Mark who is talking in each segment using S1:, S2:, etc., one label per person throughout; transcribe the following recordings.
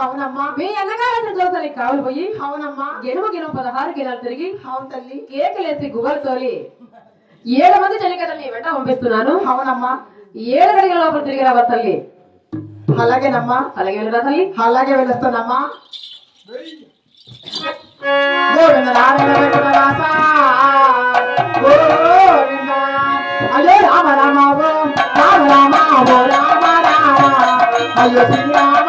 S1: అవునమ్మా మీ అన్నగారిని చూసాలి కావులు పోయి అవునమ్మా గెలువ 16 గినాలు తిరిగి అవును తల్లి కేకలేసి గుబలు తోలి 7 మంది చెలికతల్ని వెంట పంపిస్తున్నాను అవునమ్మా 7 గడిగల లోపల తిరిగి రావ తల్లి అలాగేనమ్మా అలాగే వెళ్ళరా తల్లి అలాగే వెళ్ళొస్తానమ్మా గోవింద నారాయణ వైకుంఠవాస గోవింద అయ్యో రామ రామ రామ రామ రామ రామ అయ్యో శ్రీరామ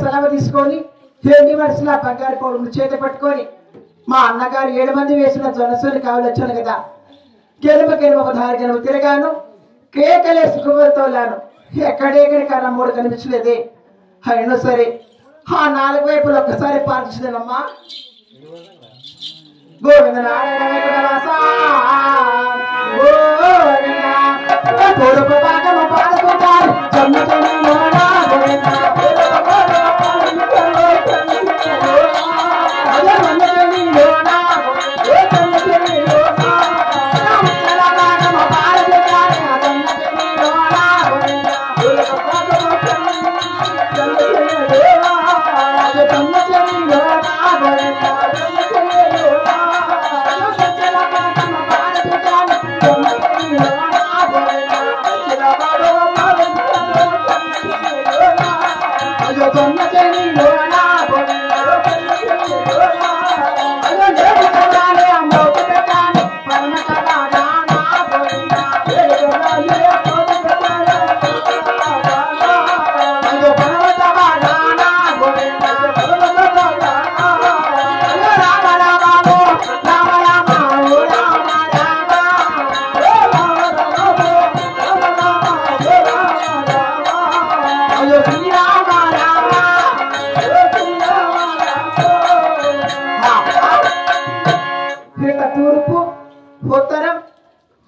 S1: సెలవు తీసుకొని ఏంటి వరుసలా బంగారు పౌరులు చేత పట్టుకొని మా అన్నగారు 7 మంది వేసిన జనసూరి కావులు వచ్చాను కదా గెలుమ 16 గెలుము తిరగాను కేకలేసి గువ్వలతోలాను ఎక్కడెక్కడి కన్నా 3 కనిపించలేదే అయినా సరే ఆ 4 వైపులు ఒక్కసారి పాటించదేనమ్మా గోవింద నారాయణ వైకుంఠవాస గోవింద తోడుపు పాకము పాడుకుంటారు జన్మతోనే మోనా గోవింద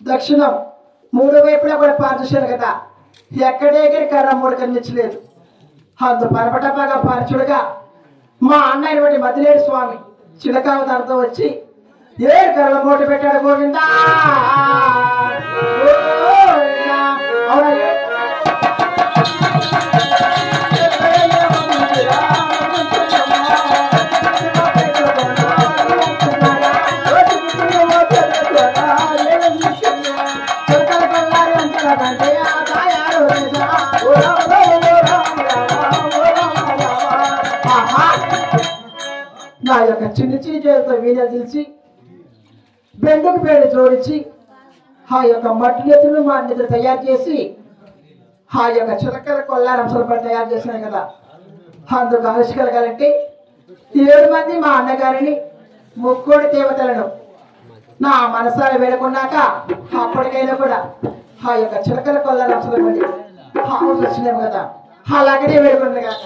S1: దక్షిణం 3 వైపులా కూడా పార్చుశాను కదా ఎక్కడెక్కడి కర్ర 3 కనిపించలేదు అందు పరపట బాగా పార్చుడుగా మా అన్నయ్య మదిలేడు స్వామి చిలకావతారంతో వచ్చి 7 కర్రల మూట పెట్టాడు గోవిందా నా యొక్క చిన్న చిన్న చేతితో వీణలు తీసి బెండుకు బెండు జోడించి ఆ యొక్క మట్టి నెత్తులు మా నిద్ర తయారు చేసి ఆ యొక్క చిలకల కొల్లారంశాలు పడి తయారు చేసినాయి కదా. అందుకు ఆవిష్కరగాలంటే 7 మంది మా అన్నగారిని ముక్కోడి దేవతలను నా మనసాల వేడుకున్నాక అప్పటికైనా కూడా ఆ యొక్క చిలకల కొల్లారంశాలు పడి హావులు వచ్చినాము కదా. అలాగనే వేడుకున్నాను కాక